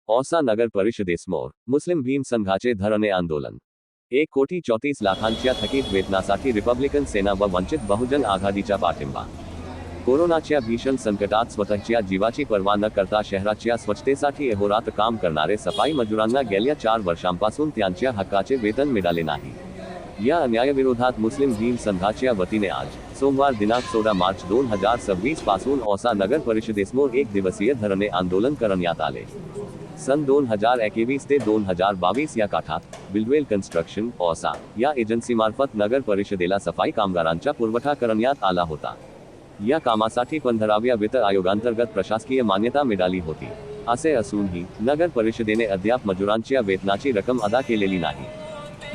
औसा नगर परिषदेसमोर मुस्लिम भीम संघाचे धरणे आंदोलन। 1,34,00,000च्या थकीत वेतनासाठी रिपब्लिकन सेना व वंचित बहुजन आघाडीचा पाठिंबा। कोरोनाच्या भीषण संकटात स्वतःच्या जीवाची पर्वा न करता शहराच्या स्वच्छतेसाठी अहोरात्र काम करणारे सफाई मजुरांना गेल्या 4 वर्षांपासून त्यांच्या हक्काचे वेतन मिळाले नाही। या अन्यायाविरोधात मुस्लिम भीम संघाच्या वतीने आज सोमवार दिनांक 16 मार्च 2026 पासून औसा नगर परिषदेसमोर 1 दिवसीय धरणे आंदोलन करण्यात आले। सन 2021 ते 2022 या काळात बिल्डवेल कन्स्ट्रक्शन औसा या एजन्सीमार्फत नगर परिषदेला सफाई कामगारांचा पुरवठा करण्यात आला होता। या कामासाठी 15व्या वित्त आयोगांतर्गत प्रशासकीय मान्यता मिळाली होती। असे असूनही नगर परिषदेने अद्याप मजुरांच्या वेतनाची रक्कम अदा केलेली नाही।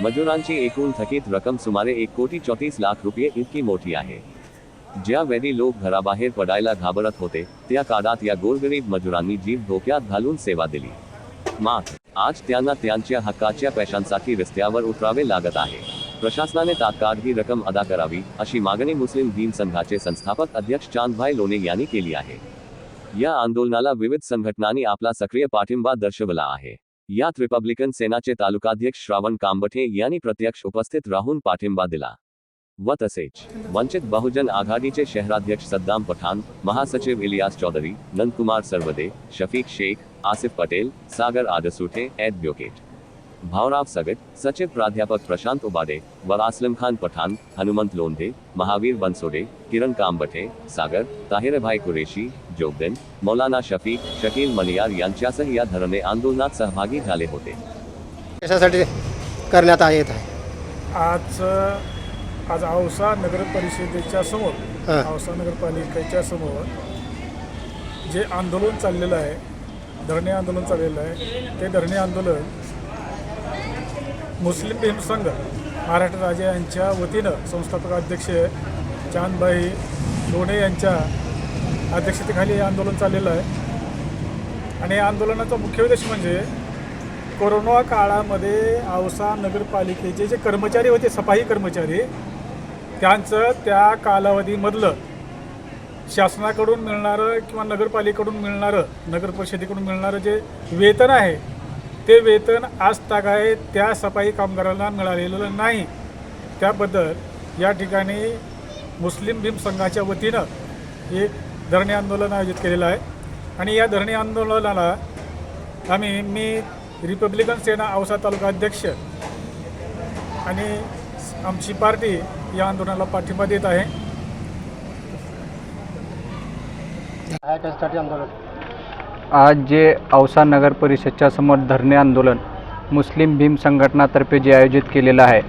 मजुरांची एकूण थकीत रक्कम सुमारे 1,34,00,000 रुपये इतकी मोठी आहे। ज्यावेळी लोक घराबाहेर पडायला घाबरत होते त्या काळात या गोरगरीब मजुरांनी जीव धोक्यात घालून सेवा दिली। मात्र आज त्यांना त्यांच्या हक्काच्या पैशांसाठी रस्त्यावर उतरावे लागत आहे। प्रशासनाने तात्काळ ही रक्कम अदा करावी अशी मागणी मुस्लिम भीम संघाचे संस्थापक अध्यक्ष चांदभाई लोणे यांनी केली आहे। या आंदोलनाला विविध संघटनांनी आपला सक्रिय पाठिंबा दर्शवला आहे। यात रिपब्लिकन सेनाचे तालुकाध्यक्ष श्रावण कांबठे यांनी प्रत्यक्ष उपस्थित राहून पाठिंबा दिला व तसेच वंचित बहुजन आघाडीचे शहराध्यक्ष सद्दाम पठाण, महासचिव इलियास चौधरी, नंदकुमार सरवदे, शफीक शेख, आसिफ पटेल, सागर आदसूठे, एडवोकेट भावराव सगट, सचिव प्राध्यापक प्रशांत उबाडे व असलम खान पठाण, हनुमंत लोंढे, महावीर बनसोडे, किरण कांबठे, सागर, ताहिरभाई कुरेशी, जोगदन, मौलाना शफीक, शकील मनियार यांच्यासह या धरणे आंदोलनात सहभागी झाले होते। कशासाठी करण्यात येत आहे? आज औसा नगर परिषदेच्या समोर औसा नगरपालिकेच्या समोर जे आंदोलन चाललेलं आहे, धरणे आंदोलन चाललेलं आहे, ते धरणे आंदोलन मुस्लिम भीम संघ महाराष्ट्र राज्य यांच्या वतीनं संस्थापक अध्यक्ष चांदभाई लोणे यांच्या अध्यक्षतेखाली हे आंदोलन चाललेलं आहे। आणि या आंदोलनाचा मुख्य उद्देश म्हणजे कोरोना काळामध्ये औसा नगरपालिकेचे जे कर्मचारी होते, सफाई कर्मचारी, त्यांचं त्या कालावधीमधलं शासनाकडून मिळणारं किंवा नगरपालिकेकडून मिळणारं, नगर परिषदेकडून मिळणारं जे वेतन आहे ते वेतन आज तागायत त्या सफाई कामगारांना मिळालेलं नाही। त्याबद्दल या ठिकाणी मुस्लिम भीम संघाच्या वतीनं एक धरणे आंदोलन आयोजित केलेलं आहे। आणि या धरणे आंदोलनाला मी रिपब्लिकन सेना औसा तालुका अध्यक्ष आणि आमची पार्टी या आंदोलनाला पाठिंबा देत आहे। आज जे औसा नगर परिषदच्या समोर धरणे आंदोलन मुस्लिम भीम संघटनातर्फे जे आयोजित केलेलं आहे,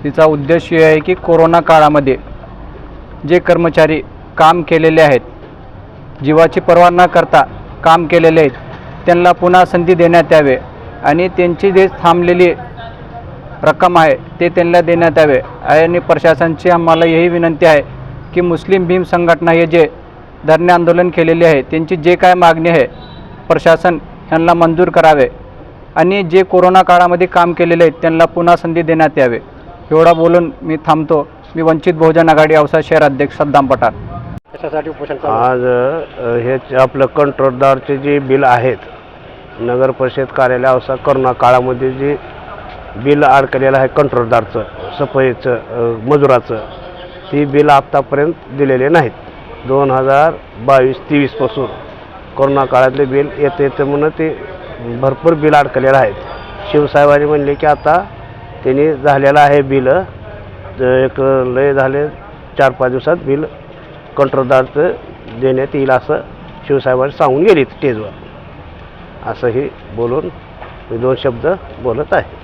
तिचा उद्देश हे आहे की कोरोना काळामध्ये जे कर्मचारी काम केलेले आहेत, जीवाची पर्वा न करता काम केलेले आहेत, त्यांना पुन्हा संधी देण्यात यावे आणि त्यांची जे थांबलेली रक्कम आहे ते त्यांना देण्यात यावे। आणि प्रशासनाची आम्हाला यही विनंती आहे की मुस्लिम भीम संघटना हे जे धरणे आंदोलन केलेले आहे त्यांची जे काय मागणी आहे प्रशासन यांना मंजूर करावे आणि जे कोरोना काळामध्ये काम केलेले आहेत त्यांना पुन्हा संधी देण्यात यावे। एवढा बोलून मी थांबतो। मी वंचित बहुजन आघाडी औसा शहर अध्यक्ष सद्दाम पठाण। आज हे आपलं कंट्रोलदारचे जे बिल आहेत, नगर परिषद कार्यालय औसा कोरोना काळामध्ये जे बिल अडकलेलं आहे कंट्रोलदारचं, सफाईचं, मजुराचं, ती बिल आत्तापर्यंत दिलेले नाहीत। 2022-23 पासून कोरोना काळातले बिल येते म्हणून ते भरपूर बिल अडकलेलं आहेत। शिवसाहेबांनी म्हणले की आता त्यांनी झालेलं आहे बिल, एक लय झाले 4-5 दिवसात बिल कंट्रोलदारचं देण्यात येईल असं शिवसाहेबांनी सांगून गेली स्टेजवर। असंही बोलून मी 2 शब्द बोलत आहे।